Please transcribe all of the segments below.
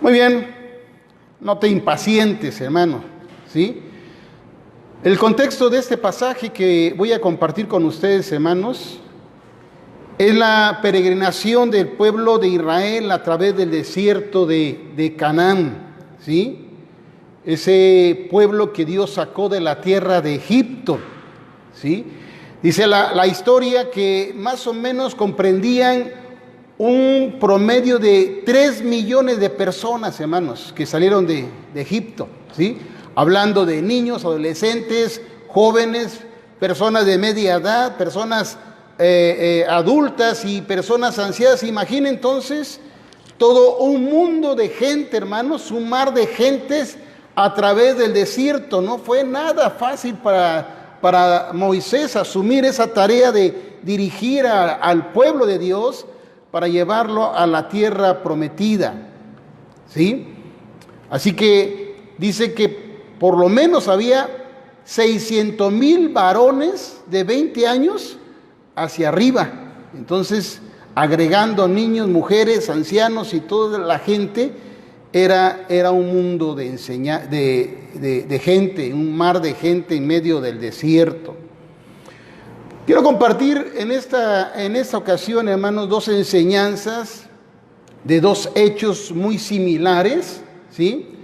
Muy bien, no te impacientes, hermano, ¿sí? El contexto de este pasaje que voy a compartir con ustedes, hermanos, es la peregrinación del pueblo de Israel a través del desierto de Canaán, ¿sí? Ese pueblo que Dios sacó de la tierra de Egipto, ¿sí? Dice la historia que más o menos comprendían un promedio de 3 millones de personas, hermanos, que salieron de Egipto, ¿sí? Hablando de niños, adolescentes, jóvenes, personas de media edad, personas adultas y personas ancianas. Imaginen entonces todo un mundo de gente, hermanos, un mar de gentes a través del desierto. No fue nada fácil para Moisés asumir esa tarea de dirigir al pueblo de Dios para llevarlo a la tierra prometida, ¿sí? Así que dice que por lo menos había 600,000 varones de 20 años hacia arriba. Entonces, agregando niños, mujeres, ancianos y toda la gente, era un mundo de gente, un mar de gente en medio del desierto. Quiero compartir en esta ocasión, hermanos, dos enseñanzas de dos hechos muy similares, ¿sí?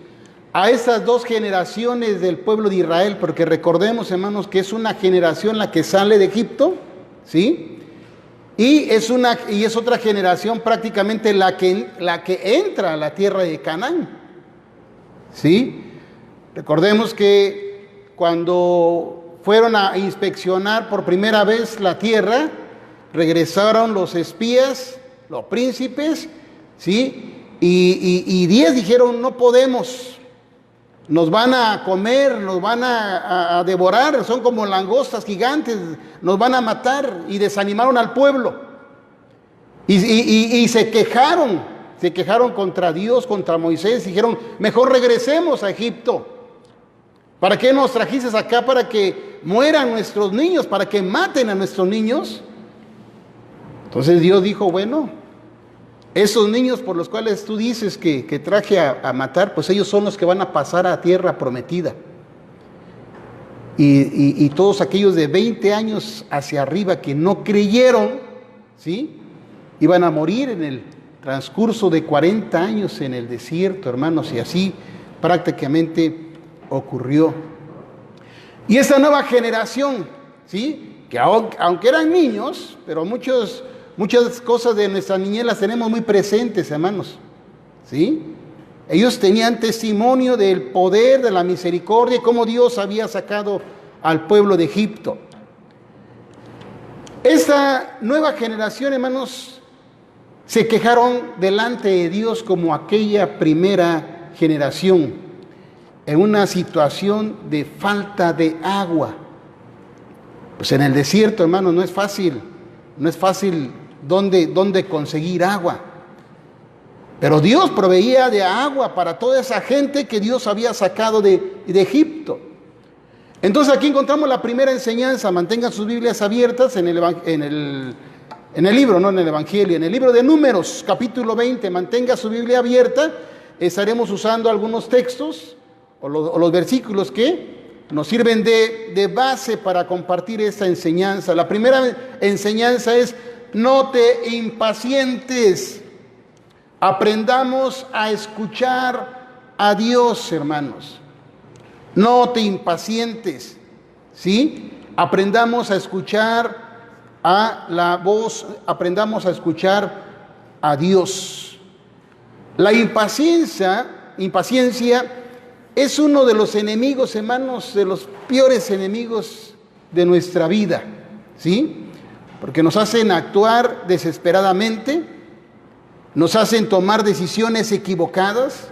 A esas dos generaciones del pueblo de Israel, porque recordemos, hermanos, que es una generación la que sale de Egipto, ¿sí? Y es otra generación prácticamente la que entra a la tierra de Canaán, ¿sí? Recordemos que cuando fueron a inspeccionar por primera vez la tierra, regresaron los espías, los príncipes, ¿sí? Y 10 dijeron: no podemos, nos van a comer, nos van a devorar, son como langostas gigantes, nos van a matar. Y desanimaron al pueblo. Y se quejaron contra Dios, contra Moisés. Dijeron: mejor regresemos a Egipto. ¿Para qué nos trajiste acá? Para que mueran nuestros niños, para que maten a nuestros niños. Entonces Dios dijo: bueno, esos niños por los cuales tú dices que traje a matar, pues ellos son los que van a pasar a tierra prometida. Y todos aquellos de 20 años hacia arriba que no creyeron, ¿sí?, iban a morir en el transcurso de 40 años en el desierto, hermanos, y así prácticamente ocurrió. Y esa nueva generación, ¿sí?, que aunque eran niños, pero muchas cosas de nuestra niñez las tenemos muy presentes, hermanos, ¿sí? Ellos tenían testimonio del poder, de la misericordia y cómo Dios había sacado al pueblo de Egipto. Esta nueva generación, hermanos, se quejaron delante de Dios como aquella primera generación, en una situación de falta de agua. Pues en el desierto, hermanos, no es fácil dónde conseguir agua. Pero Dios proveía de agua para toda esa gente que Dios había sacado de Egipto. Entonces aquí encontramos la primera enseñanza. Mantengan sus Biblias abiertas en el libro, no en el Evangelio, en el libro de Números, capítulo 20. Mantenga su Biblia abierta. Estaremos usando algunos textos o los versículos que nos sirven de base para compartir esta enseñanza. La primera enseñanza es: no te impacientes. Aprendamos a escuchar a Dios, hermanos. No te impacientes, ¿sí? Aprendamos a escuchar a la voz, aprendamos a escuchar a Dios. La impaciencia es uno de los enemigos, hermanos, de los peores enemigos de nuestra vida, ¿sí? Porque nos hacen actuar desesperadamente, nos hacen tomar decisiones equivocadas,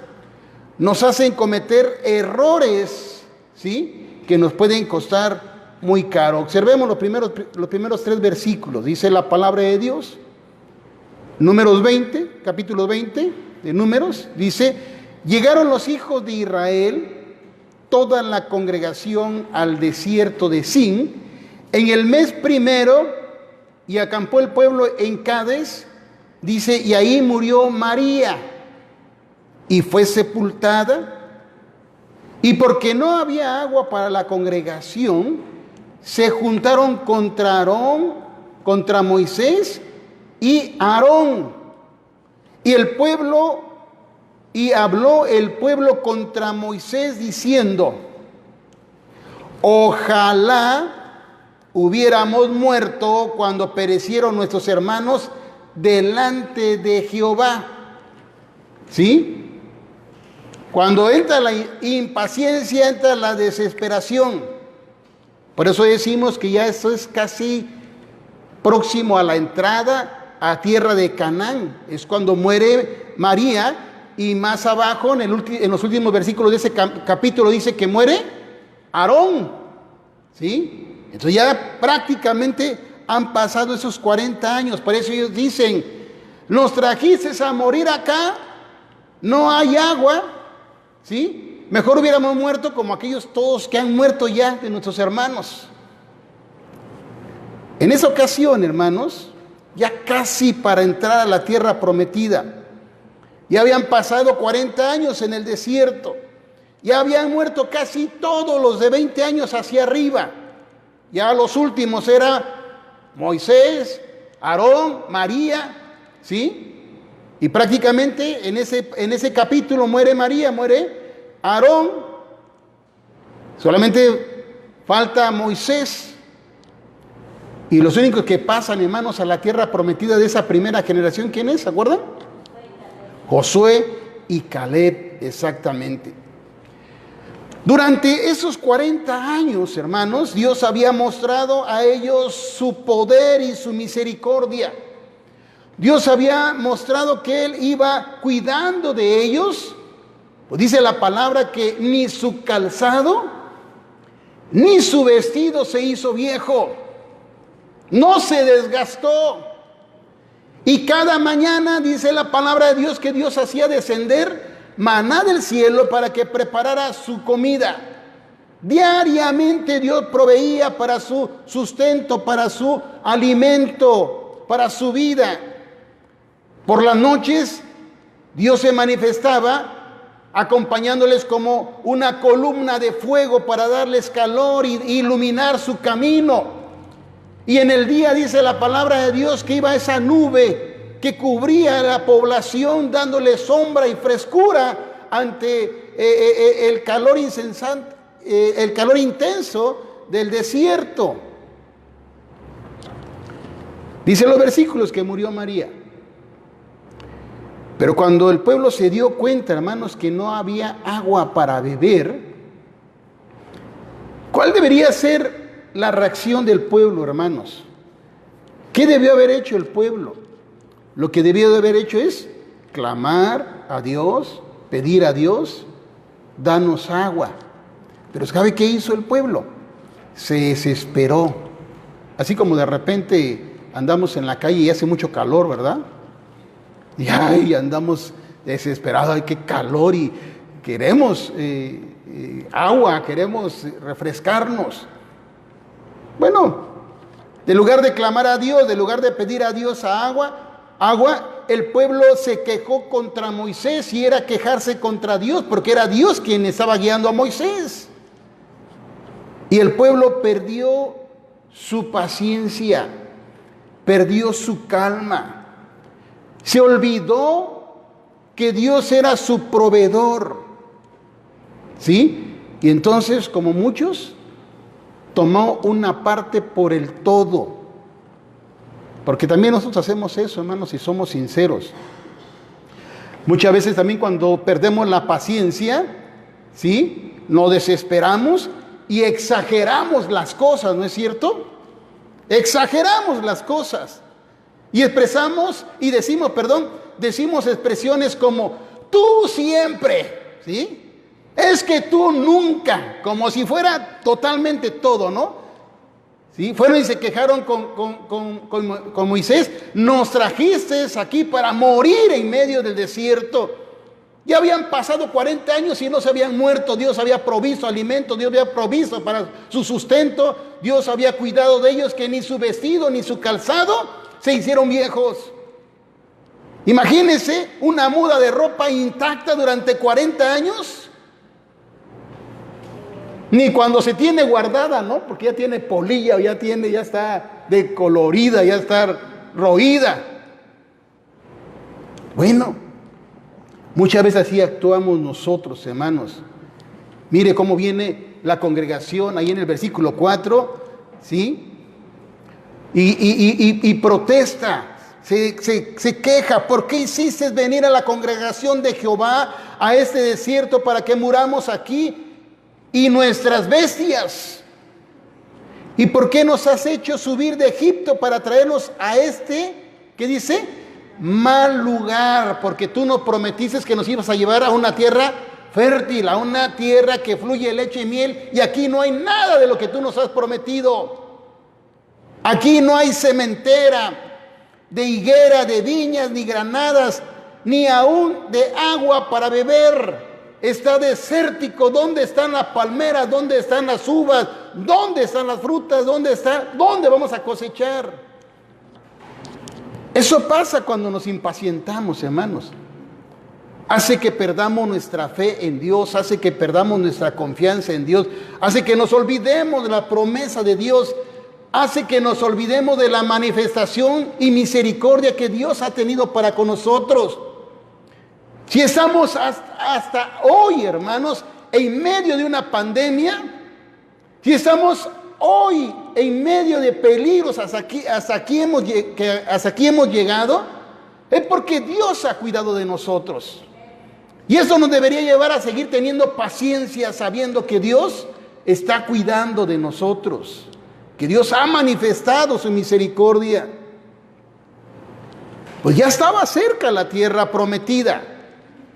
nos hacen cometer errores, ¿sí?, que nos pueden costar muy caro. Observemos los primeros 3 versículos. Dice la palabra de Dios, Números 20, capítulo 20 de Números, dice: llegaron los hijos de Israel, toda la congregación, al desierto de Sin, en el mes primero, y acampó el pueblo en Cades, dice, y ahí murió María, y fue sepultada. Y porque no había agua para la congregación, se juntaron contra Aarón, contra Moisés y Aarón. Y habló el pueblo contra Moisés diciendo: ojalá hubiéramos muerto cuando perecieron nuestros hermanos delante de Jehová. ¿Sí? Cuando entra la impaciencia, entra la desesperación. Por eso decimos que ya esto es casi próximo a la entrada a tierra de Canaán. Es cuando muere María, y más abajo en los últimos versículos de ese capítulo dice que muere Aarón. ¿Sí? Entonces ya prácticamente han pasado esos 40 años. Por eso ellos dicen: nos trajiste a morir acá, no hay agua. ¿Sí? Mejor hubiéramos muerto como aquellos todos que han muerto ya de nuestros hermanos. En esa ocasión, hermanos, ya casi para entrar a la tierra prometida, ya habían pasado 40 años en el desierto, ya habían muerto casi todos los de 20 años hacia arriba. Ya los últimos era Moisés, Aarón, María, ¿sí? Y prácticamente en ese capítulo muere María, muere Aarón, solamente falta Moisés. Y los únicos que pasan, hermanos, a la tierra prometida de esa primera generación, ¿quién es? ¿Se acuerdan? Josué y Caleb, exactamente. Durante esos 40 años, hermanos, Dios había mostrado a ellos su poder y su misericordia. Dios había mostrado que Él iba cuidando de ellos. Pues dice la palabra que ni su calzado, ni su vestido se hizo viejo. No se desgastó. Y cada mañana dice la palabra de Dios que Dios hacía descender maná del cielo para que preparara su comida. Diariamente Dios proveía para su sustento, para su alimento, para su vida. Por las noches Dios se manifestaba acompañándoles como una columna de fuego para darles calor y iluminar su camino. Y en el día dice la palabra de Dios que iba esa nube que cubría a la población, dándole sombra y frescura ante el calor intenso del desierto. Dice los versículos que murió María. Pero cuando el pueblo se dio cuenta, hermanos, que no había agua para beber, ¿cuál debería ser la reacción del pueblo, hermanos? ¿Qué debió haber hecho el pueblo? Lo que debió de haber hecho es clamar a Dios, pedir a Dios: danos agua. Pero ¿sabe qué hizo el pueblo? Se desesperó. Así como de repente andamos en la calle y hace mucho calor, ¿verdad? Y ay, andamos desesperados, ay, qué calor, y queremos agua, queremos refrescarnos. Bueno, en lugar de clamar a Dios, en lugar de pedir a Dios agua, el pueblo se quejó contra Moisés, y era quejarse contra Dios, porque era Dios quien estaba guiando a Moisés. Y el pueblo perdió su paciencia, perdió su calma. Se olvidó que Dios era su proveedor, ¿sí? Y entonces, como muchos, tomó una parte por el todo. Porque también nosotros hacemos eso, hermanos, si somos sinceros. Muchas veces también cuando perdemos la paciencia, ¿sí?, nos desesperamos y exageramos las cosas, ¿no es cierto? Exageramos las cosas. Y expresamos y decimos expresiones como tú siempre, ¿sí? Es que tú nunca, como si fuera totalmente todo, ¿no? ¿Sí? Fueron y se quejaron con Moisés: nos trajiste aquí para morir en medio del desierto. Ya habían pasado 40 años y no se habían muerto. Dios había provisto alimento, Dios había provisto para su sustento, Dios había cuidado de ellos, que ni su vestido ni su calzado se hicieron viejos. Imagínense una muda de ropa intacta durante 40 años. Ni cuando se tiene guardada, ¿no? Porque ya tiene polilla, ya está decolorida, ya está roída. Bueno, muchas veces así actuamos nosotros, hermanos. Mire cómo viene la congregación ahí en el versículo 4, ¿sí? Y protesta. Se queja. ¿Por qué hiciste venir a la congregación de Jehová a este desierto para que muramos aquí y nuestras bestias? ¿Y por qué nos has hecho subir de Egipto para traernos a este, ¿qué dice? Mal lugar, porque tú nos prometiste que nos ibas a llevar a una tierra fértil, a una tierra que fluye leche y miel, y aquí no hay nada de lo que tú nos has prometido. Aquí no hay sementera de higuera, de viñas, ni granadas, ni aún de agua para beber. Está desértico. ¿Dónde están las palmeras? ¿Dónde están las uvas? ¿Dónde están las frutas? ¿Dónde vamos a cosechar? Eso pasa cuando nos impacientamos, hermanos. Hace que perdamos nuestra fe en Dios, hace que perdamos nuestra confianza en Dios, hace que nos olvidemos de la promesa de Dios, hace que nos olvidemos de la manifestación y misericordia que Dios ha tenido para con nosotros. Si estamos hasta hoy, hermanos, en medio de una pandemia, si estamos hoy en medio de peligros, hasta aquí hemos llegado, es porque Dios ha cuidado de nosotros. Y eso nos debería llevar a seguir teniendo paciencia, sabiendo que Dios está cuidando de nosotros, que Dios ha manifestado su misericordia. Pues ya estaba cerca la tierra prometida,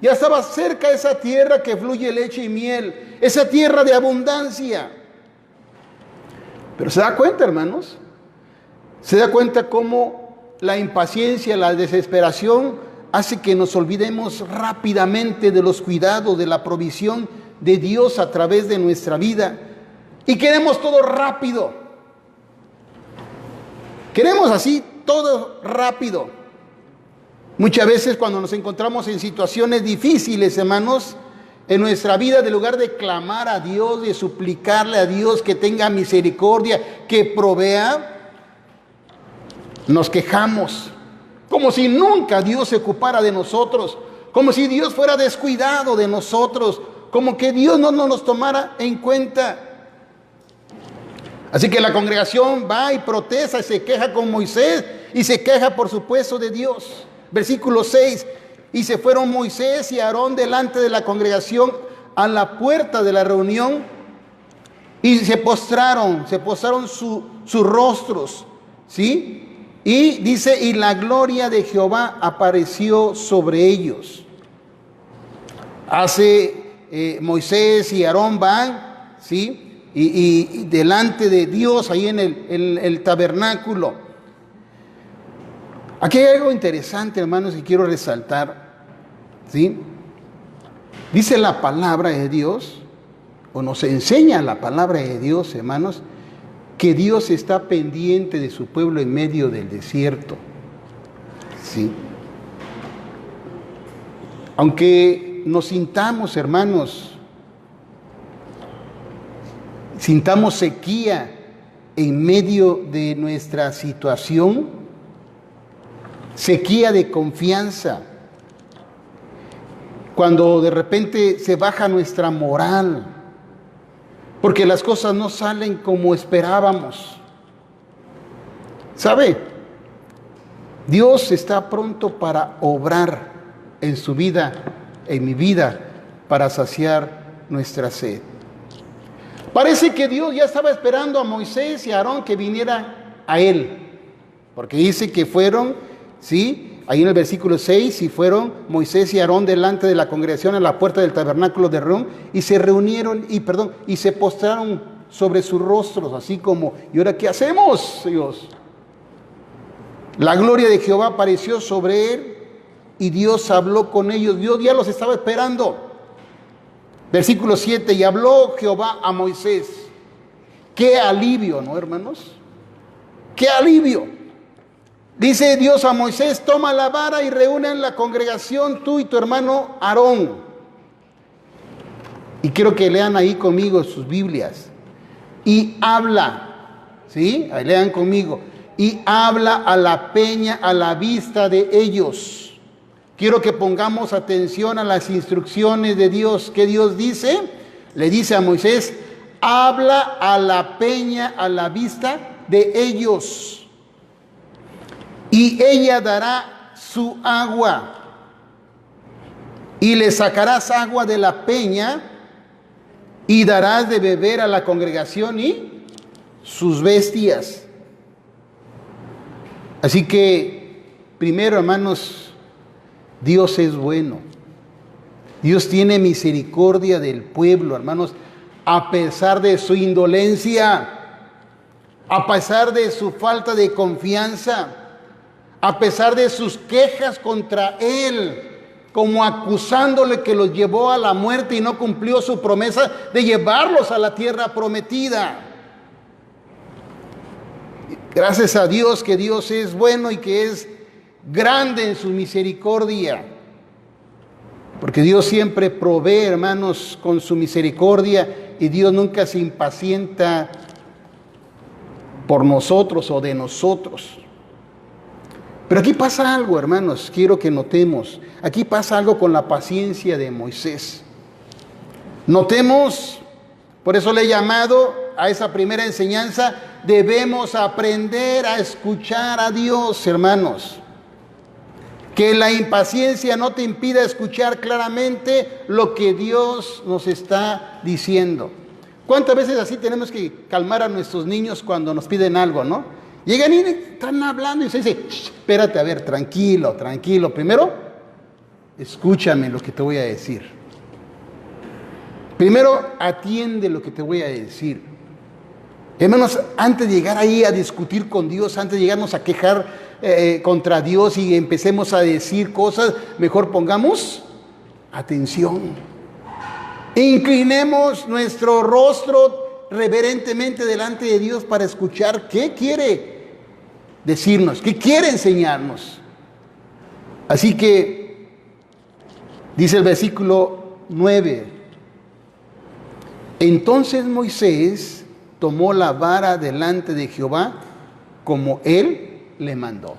ya estaba cerca esa tierra que fluye leche y miel, esa tierra de abundancia. Pero se da cuenta, hermanos, se da cuenta cómo la impaciencia, la desesperación hace que nos olvidemos rápidamente de los cuidados, de la provisión de Dios a través de nuestra vida. Y queremos todo rápido. Queremos así todo rápido. Muchas veces cuando nos encontramos en situaciones difíciles, hermanos, en nuestra vida, en lugar de clamar a Dios, de suplicarle a Dios que tenga misericordia, que provea, nos quejamos. Como si nunca Dios se ocupara de nosotros, como si Dios fuera descuidado de nosotros, como que Dios no nos tomara en cuenta. Así que la congregación va y protesta y se queja con Moisés y se queja por supuesto de Dios. Versículo 6, y se fueron Moisés y Aarón delante de la congregación a la puerta de la reunión y se postraron sus rostros, ¿sí? Y dice, y la gloria de Jehová apareció sobre ellos. Moisés y Aarón van, ¿sí? Y delante de Dios, ahí en el tabernáculo. Aquí hay algo interesante, hermanos, y quiero resaltar, ¿sí? Dice la palabra de Dios, o nos enseña la palabra de Dios, hermanos, que Dios está pendiente de su pueblo en medio del desierto. ¿Sí? Aunque nos sintamos, hermanos, sintamos sequía en medio de nuestra situación, sequía de confianza, cuando de repente se baja nuestra moral, porque las cosas no salen como esperábamos. ¿Sabe? Dios está pronto para obrar en su vida, en mi vida, para saciar nuestra sed. Parece que Dios ya estaba esperando a Moisés y a Aarón que vinieran a él, porque dice que fueron, ¿sí? Ahí en el versículo 6, y fueron Moisés y Aarón delante de la congregación a la puerta del tabernáculo de reunión, y se reunieron, y se postraron sobre sus rostros, así como, ¿y ahora qué hacemos, Dios? La gloria de Jehová apareció sobre él, y Dios habló con ellos. Dios ya los estaba esperando. Versículo 7, y habló Jehová a Moisés. Qué alivio, ¿no, hermanos? Qué alivio. Dice Dios a Moisés: toma la vara y reúne en la congregación tú y tu hermano Aarón. Y quiero que lean ahí conmigo sus Biblias. Y habla, ¿sí? Ahí lean conmigo. Y habla a la peña a la vista de ellos. Quiero que pongamos atención a las instrucciones de Dios. ¿Qué Dios dice? Le dice a Moisés: habla a la peña a la vista de ellos. Y ella dará su agua. Y le sacarás agua de la peña y darás de beber a la congregación y sus bestias. Así que, primero, hermanos, Dios es bueno. Dios tiene misericordia del pueblo, hermanos, a pesar de su indolencia, a pesar de su falta de confianza, a pesar de sus quejas contra él, como acusándole que los llevó a la muerte y no cumplió su promesa de llevarlos a la tierra prometida. Gracias a Dios, que Dios es bueno y que es grande en su misericordia, porque Dios siempre provee, hermanos, con su misericordia, y Dios nunca se impacienta por nosotros o de nosotros. Pero aquí pasa algo, hermanos, quiero que notemos. Aquí pasa algo con la paciencia de Moisés. Notemos, por eso le he llamado a esa primera enseñanza: debemos aprender a escuchar a Dios, hermanos. Que la impaciencia no te impida escuchar claramente lo que Dios nos está diciendo. ¿Cuántas veces así tenemos que calmar a nuestros niños cuando nos piden algo, no? Llegan y están hablando y se dice: espérate, a ver, tranquilo, tranquilo. Primero, escúchame lo que te voy a decir. Primero, atiende lo que te voy a decir. Hermanos, antes de llegar ahí a discutir con Dios, antes de llegarnos a quejar contra Dios y empecemos a decir cosas, mejor pongamos atención. Inclinemos nuestro rostro reverentemente delante de Dios para escuchar qué quiere decirnos, qué quiere enseñarnos. Así que dice el versículo 9: entonces Moisés tomó la vara delante de Jehová como él le mandó.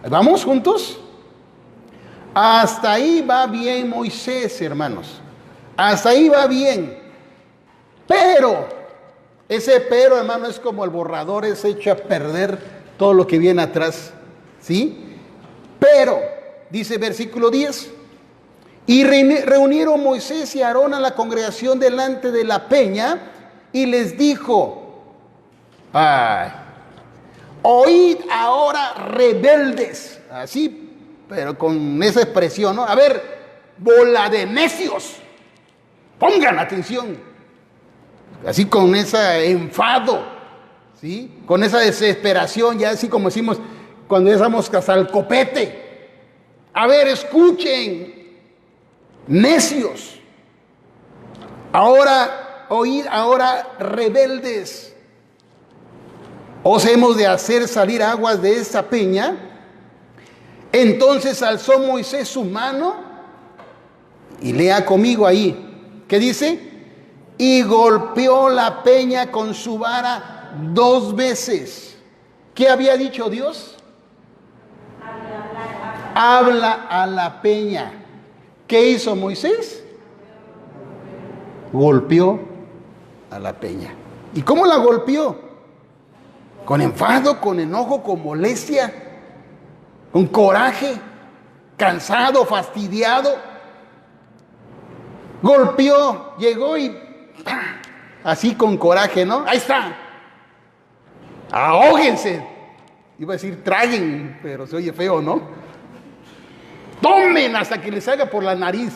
¿Vamos juntos? Hasta ahí va bien Moisés, hermanos. Hasta ahí va bien. Pero ese pero, hermano, es como el borrador, es hecho a perder todo lo que viene atrás, ¿sí? Pero, dice versículo 10, y reunieron Moisés y Aarón a la congregación delante de la peña, y les dijo: oíd ahora, rebeldes, así, pero con esa expresión, ¿no? A ver, bola de necios, pongan atención. Así con ese enfado, ¿sí? Con esa desesperación, ya así como decimos cuando ya estamos hasta el copete. A ver, escuchen, necios. Ahora, oíd ahora, rebeldes. ¿Os hemos de hacer salir aguas de esta peña? Entonces alzó Moisés su mano, y lea conmigo ahí, ¿qué dice? Y golpeó la peña con su vara 2 veces. ¿Qué había dicho Dios? Habla a la peña. ¿Qué hizo Moisés? Golpeó a la peña. ¿Y cómo la golpeó? Con enfado, con enojo, con molestia, con coraje, cansado, fastidiado. Golpeó, llegó y así con coraje, ¿no? Ahí está. Ahóguense. Iba a decir traguen, pero se oye feo, ¿no? Tomen hasta que les salga por la nariz.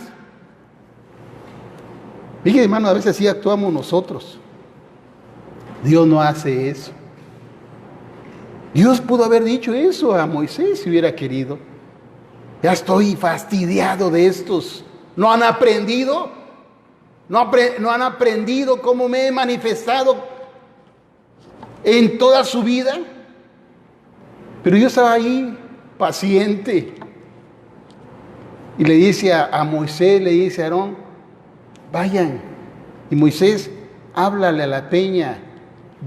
Fíjense, hermano, a veces así actuamos nosotros. Dios no hace eso. Dios pudo haber dicho eso a Moisés si hubiera querido. Ya estoy fastidiado de estos. ¿No han aprendido? ¿No han aprendido cómo me he manifestado en toda su vida? Pero Dios estaba ahí, paciente. Y le dice a Moisés, le dice a Aarón, vayan. Y Moisés, háblale a la peña,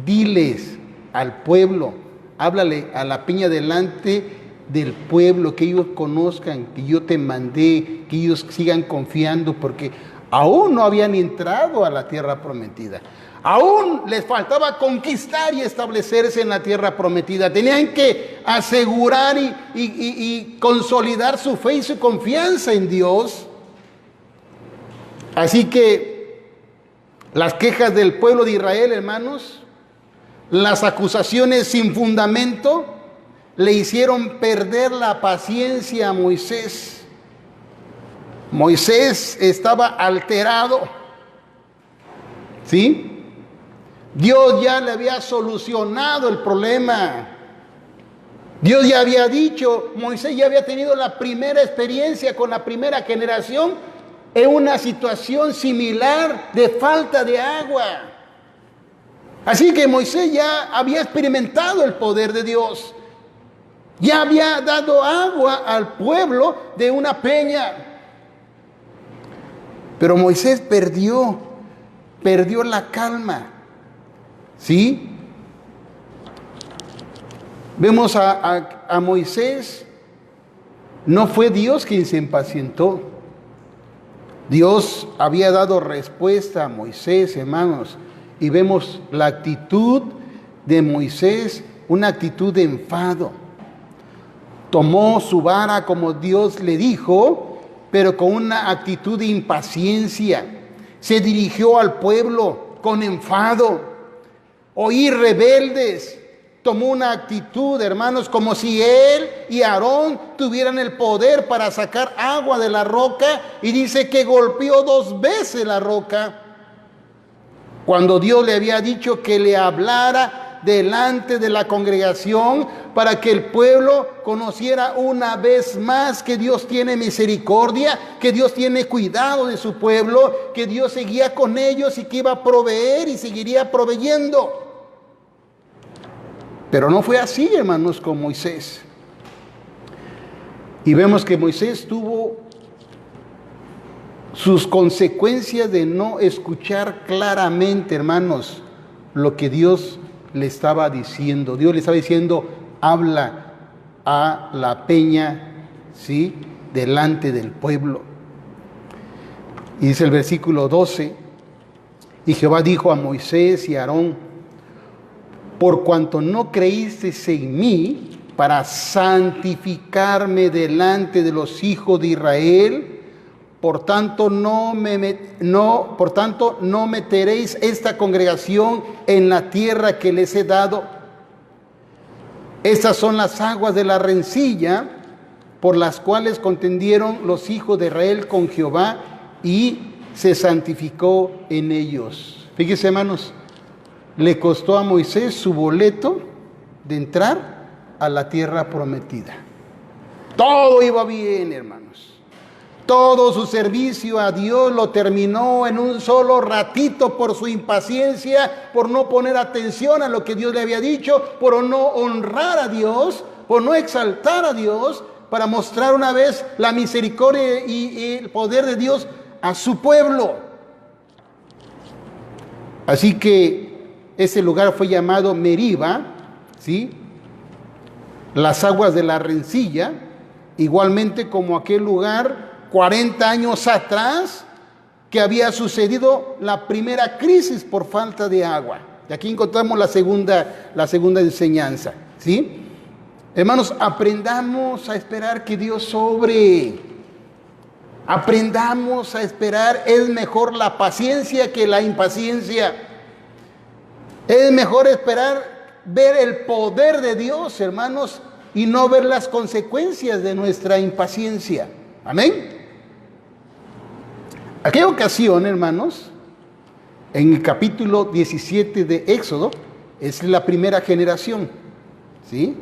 diles al pueblo, háblale a la peña delante del pueblo, que ellos conozcan que yo te mandé, que ellos sigan confiando, porque aún no habían entrado a la tierra prometida. Aún les faltaba conquistar y establecerse en la tierra prometida. Tenían que asegurar y consolidar su fe y su confianza en Dios. Así que las quejas del pueblo de Israel, hermanos, las acusaciones sin fundamento, le hicieron perder la paciencia a Moisés. Moisés estaba alterado, ¿sí? Dios ya le había solucionado el problema. Dios ya había dicho, Moisés ya había tenido la primera experiencia con la primera generación en una situación similar de falta de agua. Así que Moisés ya había experimentado el poder de Dios. Ya había dado agua al pueblo de una peña. Pero Moisés perdió la calma. ¿Sí? Vemos a Moisés, no fue Dios quien se impacientó. Dios había dado respuesta a Moisés, hermanos, y vemos la actitud de Moisés, una actitud de enfado. Tomó su vara como Dios le dijo, pero con una actitud de impaciencia. Se dirigió al pueblo con enfado. Oí rebeldes, tomó una actitud, hermanos, como si él y Aarón tuvieran el poder para sacar agua de la roca, y dice que golpeó 2 veces la roca, cuando Dios le había dicho que le hablara delante de la congregación para que el pueblo conociera una vez más que Dios tiene misericordia, que Dios tiene cuidado de su pueblo, que Dios seguía con ellos y que iba a proveer y seguiría proveyendo. Pero no fue así, hermanos, con Moisés. Y vemos que Moisés tuvo sus consecuencias de no escuchar claramente, hermanos, lo que Dios le estaba diciendo. Dios le estaba diciendo, habla a la peña, ¿sí?, delante del pueblo. Y dice el versículo 12, y Jehová dijo a Moisés y a Aarón, por cuanto no creísteis en mí para santificarme delante de los hijos de Israel, por tanto no meteréis esta congregación en la tierra que les he dado. Estas son las aguas de la rencilla por las cuales contendieron los hijos de Israel con Jehová, y se santificó en ellos. Fíjense, hermanos, le costó a Moisés su boleto de entrar a la tierra prometida. Todo iba bien, hermanos. Todo su servicio a Dios lo terminó en un solo ratito por su impaciencia, por no poner atención a lo que Dios le había dicho, por no honrar a Dios, por no exaltar a Dios, para mostrar una vez la misericordia y el poder de Dios a su pueblo. Así que ese lugar fue llamado Meriba, ¿sí?, las aguas de la rencilla, igualmente como aquel lugar 40 años atrás que había sucedido la primera crisis por falta de agua. Y aquí encontramos la segunda enseñanza, ¿sí? Hermanos, aprendamos a esperar que Dios obre. Aprendamos a esperar. Es mejor la paciencia que la impaciencia. Es mejor esperar ver el poder de Dios, hermanos, y no ver las consecuencias de nuestra impaciencia. Amén. Aquella ocasión, hermanos, en el capítulo 17 de Éxodo, es la primera generación, ¿sí?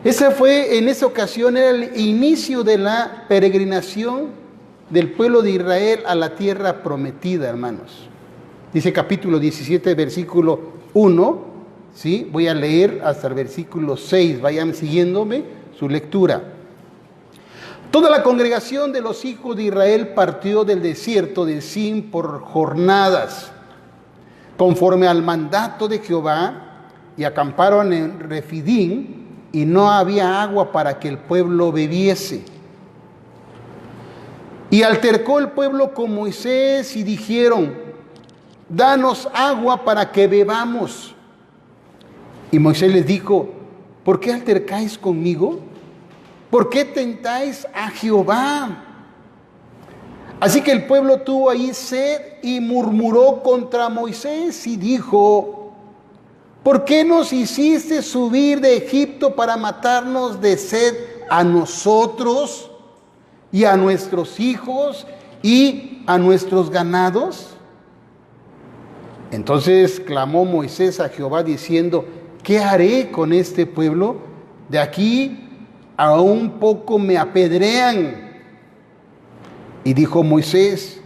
En esa ocasión era el inicio de la peregrinación del pueblo de Israel a la tierra prometida, hermanos. Dice capítulo 17, versículo 1, ¿sí? Voy a leer hasta el versículo 6, vayan siguiéndome su lectura. Toda la congregación de los hijos de Israel partió del desierto de Sin por jornadas, conforme al mandato de Jehová, y acamparon en Refidín, y no había agua para que el pueblo bebiese. Y altercó el pueblo con Moisés y dijeron: danos agua para que bebamos. Y Moisés les dijo: ¿por qué altercáis conmigo? ¿Por qué tentáis a Jehová? Así que el pueblo tuvo ahí sed y murmuró contra Moisés y dijo: ¿por qué nos hiciste subir de Egipto para matarnos de sed a nosotros y a nuestros hijos y a nuestros ganados? Entonces clamó Moisés a Jehová diciendo: ¿qué haré con este pueblo? De aquí a un poco me apedrean. Y dijo Moisés: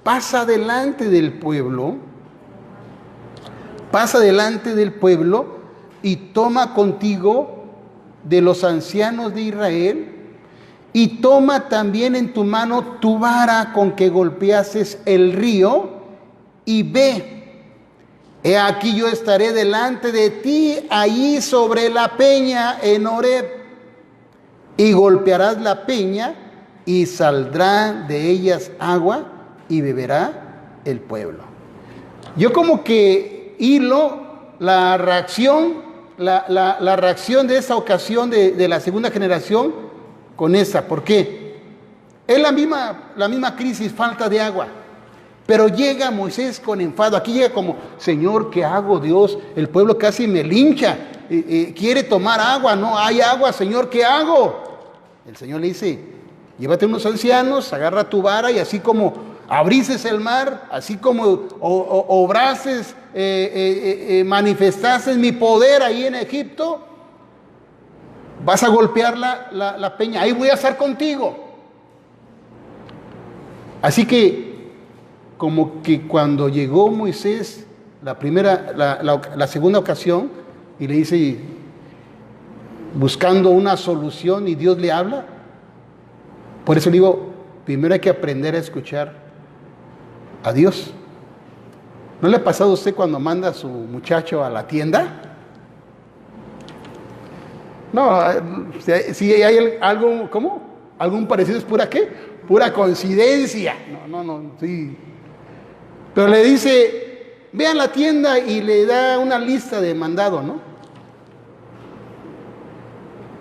pasa delante del pueblo y toma contigo de los ancianos de Israel, y toma también en tu mano tu vara con que golpeases el río, y ve. He aquí yo estaré delante de ti ahí sobre la peña en Horeb, y golpearás la peña y saldrá de ellas agua y beberá el pueblo. Yo como que hilo la reacción, la reacción de esa ocasión de la segunda generación con esa. ¿Por qué? Es la misma crisis, falta de agua. Pero llega Moisés con enfado. Aquí llega como: Señor, ¿qué hago, Dios? El pueblo casi me lincha. Quiere tomar agua, no hay agua, Señor, ¿qué hago? El Señor le dice: llévate unos ancianos, agarra tu vara, y así como abrices el mar, así como obrases, manifestases mi poder ahí en Egipto, vas a golpear la peña, ahí voy a estar contigo. Así que como que cuando llegó Moisés la segunda ocasión, y le dice, buscando una solución, y Dios le habla. Por eso le digo, primero hay que aprender a escuchar a Dios. ¿No le ha pasado a usted cuando manda a su muchacho a la tienda? No, si hay algo, ¿cómo? ¿Algún parecido? ¿Es pura qué? Pura coincidencia. No, sí. Pero le dice, ve a la tienda, y le da una lista de mandado, ¿no?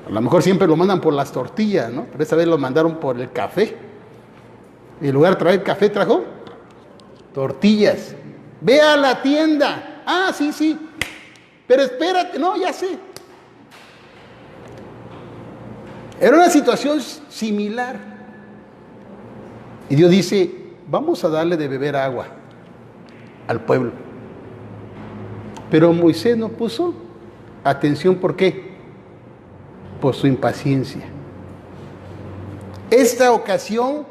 A lo mejor siempre lo mandan por las tortillas, ¿no? Pero esta vez lo mandaron por el café. Y en lugar de traer café, trajo tortillas. Ve a la tienda. Ah, sí. Pero espérate, no, ya sé. Era una situación similar. Y Dios dice, vamos a darle de beber agua al pueblo. Pero Moisés no puso atención. ¿Por qué? Por su impaciencia. Esta ocasión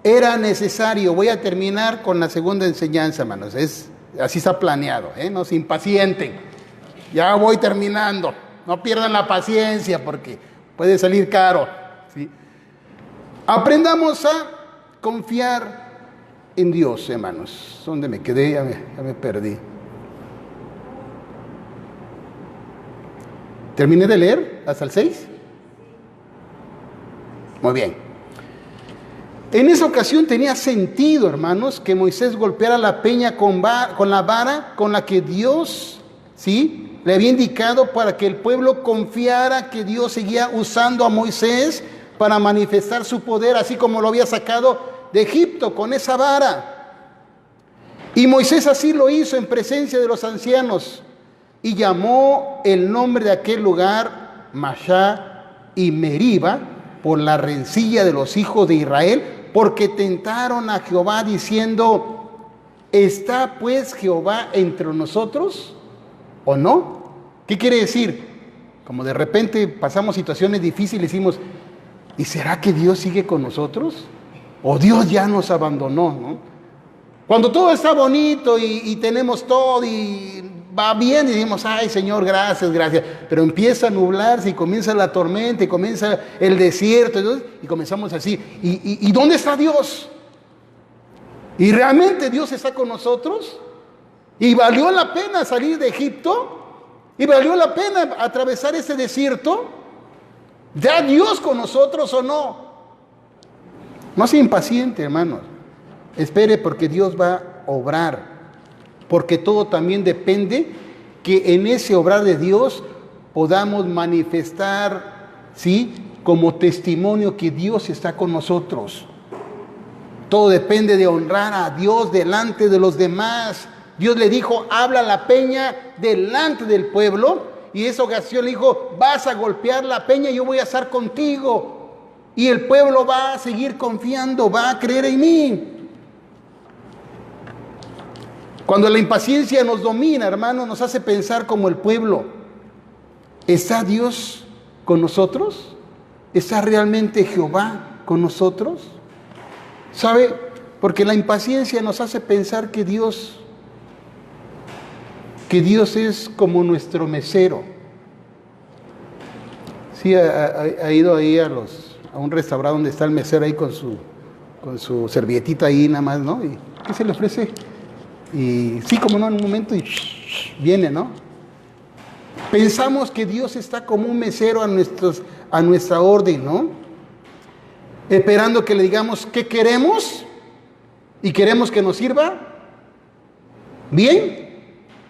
era necesario. Voy a terminar con la segunda enseñanza, hermanos. Así está planeado, no se impacienten. Ya voy terminando. No pierdan la paciencia porque puede salir caro, ¿sí? Aprendamos a confiar en Dios, hermanos. ¿Dónde me quedé? Ya me perdí. ¿Terminé de leer hasta el 6? Muy bien. En esa ocasión tenía sentido, hermanos, que Moisés golpeara la peña con la vara con la que Dios, ¿sí?, le había indicado, para que el pueblo confiara que Dios seguía usando a Moisés para manifestar su poder, así como lo había sacado de Egipto con esa vara. Y Moisés así lo hizo en presencia de los ancianos, y llamó el nombre de aquel lugar Mashá y Meriba, por la rencilla de los hijos de Israel, porque tentaron a Jehová diciendo, ¿está pues Jehová entre nosotros o no? ¿Qué quiere decir? Como de repente pasamos situaciones difíciles y decimos, ¿y será que Dios sigue con nosotros? ¿O Dios ya nos abandonó, no? Cuando todo está bonito y tenemos todo y va bien y decimos, ay Señor, gracias, gracias. Pero empieza a nublarse y comienza la tormenta y comienza el desierto y comenzamos así. ¿Y dónde está Dios? ¿Y realmente Dios está con nosotros? ¿Y valió la pena salir de Egipto? ¿Y valió la pena atravesar ese desierto? ¿Ya Dios con nosotros o no? No sea impaciente, hermanos. Espere porque Dios va a obrar. Porque todo también depende que en ese obrar de Dios podamos manifestar, ¿sí?, como testimonio que Dios está con nosotros. Todo depende de honrar a Dios delante de los demás. Dios le dijo, habla la peña delante del pueblo. Y esa ocasión le dijo, vas a golpear la peña y yo voy a estar contigo. Y el pueblo va a seguir confiando, va a creer en mí. Cuando la impaciencia nos domina, hermano, nos hace pensar como el pueblo. ¿Está Dios con nosotros? ¿Está realmente Jehová con nosotros? ¿Sabe? Porque la impaciencia nos hace pensar que Dios es como nuestro mesero. Sí, ha ido ahí a un restaurante donde está el mesero ahí con su servietita ahí nada más, ¿no? ¿Y qué se le ofrece? Y sí, como no, en un momento y viene, ¿no? Pensamos que Dios está como un mesero a nuestra orden, ¿no? Esperando que le digamos qué queremos y queremos que nos sirva bien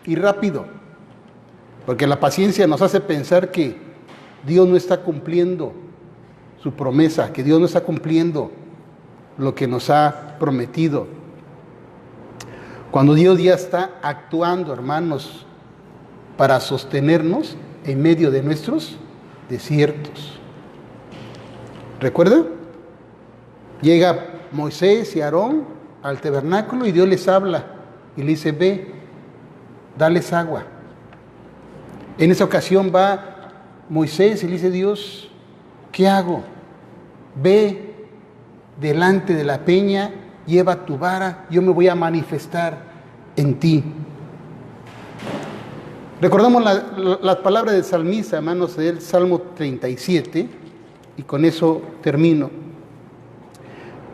y rápido. Porque la paciencia nos hace pensar que Dios no está cumpliendo su promesa, que Dios no está cumpliendo lo que nos ha prometido. Cuando Dios ya está actuando, hermanos, para sostenernos en medio de nuestros desiertos. ¿Recuerda? Llega Moisés y Aarón al tabernáculo y Dios les habla y le dice, ve, dales agua. En esa ocasión va Moisés y le dice, Dios, ¿qué hago? Ve delante de la peña, lleva tu vara, yo me voy a manifestar en ti. Recordamos las palabras del salmista, hermanos, del Salmo 37, y con eso termino.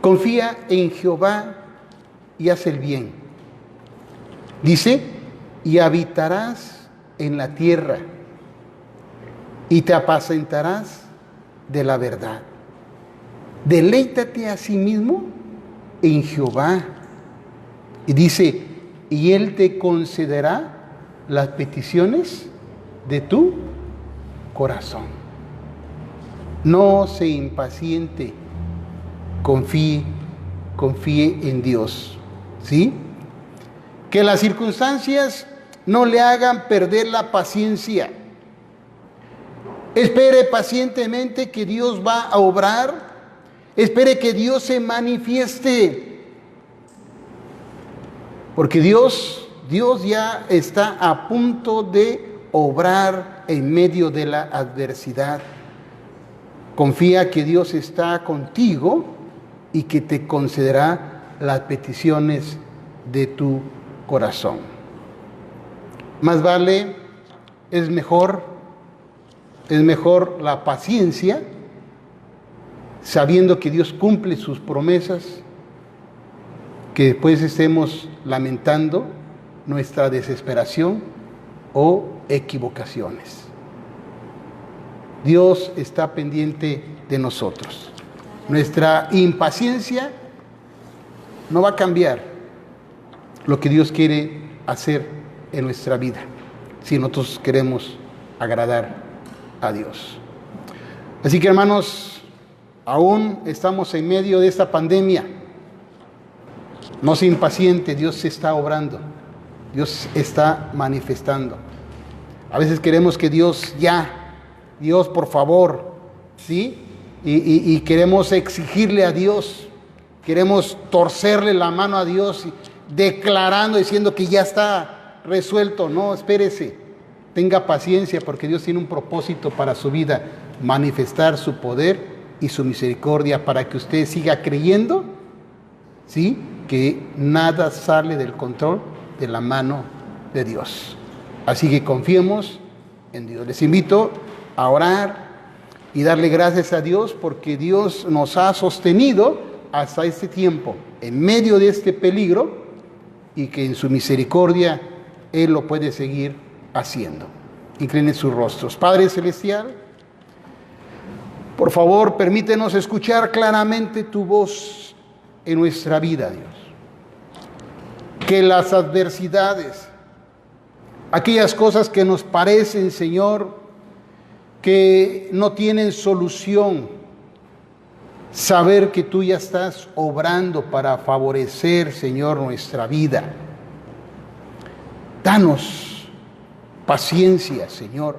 Confía en Jehová y haz el bien. Dice, y habitarás en la tierra, y te apacentarás de la verdad. Deleítate a sí mismo en Jehová. Y dice, y Él te concederá las peticiones de tu corazón. No se impaciente, confíe en Dios, ¿sí? Que las circunstancias no le hagan perder la paciencia. Espere pacientemente que Dios va a obrar. Espere que Dios se manifieste. Porque Dios ya está a punto de obrar en medio de la adversidad. Confía que Dios está contigo y que te concederá las peticiones de tu corazón. Más vale, es mejor la paciencia, sabiendo que Dios cumple sus promesas, que después estemos lamentando nuestra desesperación o equivocaciones. Dios está pendiente de nosotros. Nuestra impaciencia no va a cambiar lo que Dios quiere hacer en nuestra vida, si nosotros queremos agradar a Dios. Así que, hermanos, aún estamos en medio de esta pandemia. No se impaciente, Dios está obrando, Dios está manifestando. A veces queremos que Dios por favor, ¿sí? Y queremos exigirle a Dios, queremos torcerle la mano a Dios, declarando, diciendo que ya está resuelto. No, espérese, tenga paciencia, porque Dios tiene un propósito para su vida, manifestar su poder y su misericordia para que usted siga creyendo, ¿sí?, que nada sale del control de la mano de Dios. Así que confiemos en Dios. Les invito a orar y darle gracias a Dios porque Dios nos ha sostenido hasta este tiempo, en medio de este peligro, y que en su misericordia Él lo puede seguir haciendo. Inclinen sus rostros. Padre Celestial, por favor, permítenos escuchar claramente tu voz en nuestra vida, Dios. Que las adversidades, aquellas cosas que nos parecen, Señor, que no tienen solución, saber que tú ya estás obrando para favorecer, Señor, nuestra vida. Danos paciencia, Señor.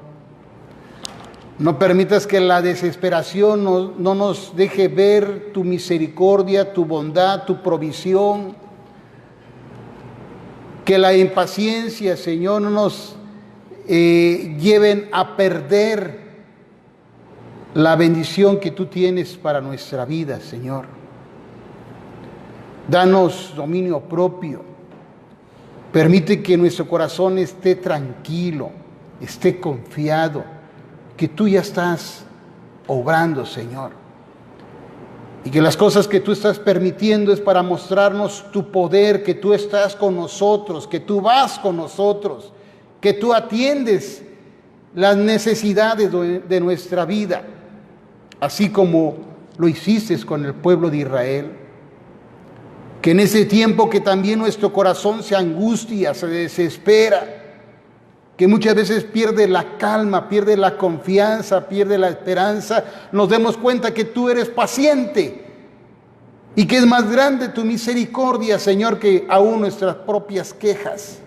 No permitas que la desesperación no nos deje ver tu misericordia, tu bondad, tu provisión. Que la impaciencia, Señor, no nos lleven a perder la bendición que tú tienes para nuestra vida, Señor. Danos dominio propio. Permite que nuestro corazón esté tranquilo, esté confiado, que tú ya estás obrando, Señor. Y que las cosas que tú estás permitiendo es para mostrarnos tu poder, que tú estás con nosotros, que tú vas con nosotros, que tú atiendes las necesidades de nuestra vida, así como lo hiciste con el pueblo de Israel. Que en ese tiempo que también nuestro corazón se angustia, se desespera, que muchas veces pierde la calma, pierde la confianza, pierde la esperanza, nos demos cuenta que tú eres paciente y que es más grande tu misericordia, Señor, que aún nuestras propias quejas.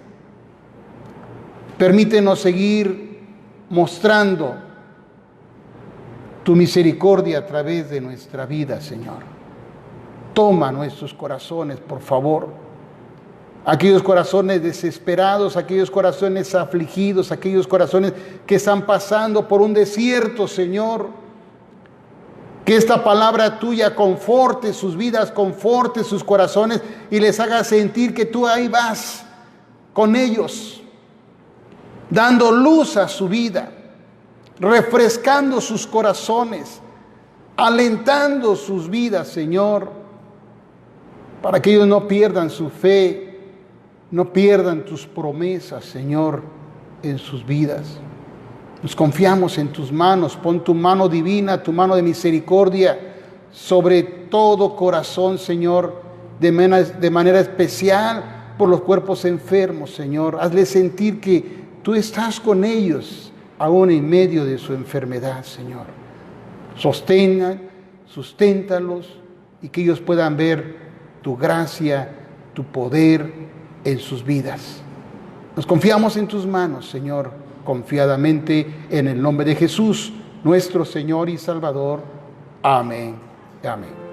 Permítenos seguir mostrando tu misericordia a través de nuestra vida, Señor. Toma nuestros corazones, por favor. Aquellos corazones desesperados, aquellos corazones afligidos, aquellos corazones que están pasando por un desierto, Señor. Que esta palabra tuya conforte sus vidas, conforte sus corazones y les haga sentir que tú ahí vas con ellos, dando luz a su vida, refrescando sus corazones, alentando sus vidas, Señor, para que ellos no pierdan su fe, no pierdan tus promesas, Señor, en sus vidas. Nos confiamos en tus manos. Pon tu mano divina, tu mano de misericordia sobre todo corazón, Señor, de manera especial por los cuerpos enfermos, Señor. Hazles sentir que tú estás con ellos, aún en medio de su enfermedad, Señor. Susténtalos y que ellos puedan ver tu gracia, tu poder en sus vidas. Nos confiamos en tus manos, Señor, confiadamente en el nombre de Jesús, nuestro Señor y Salvador. Amén. Amén.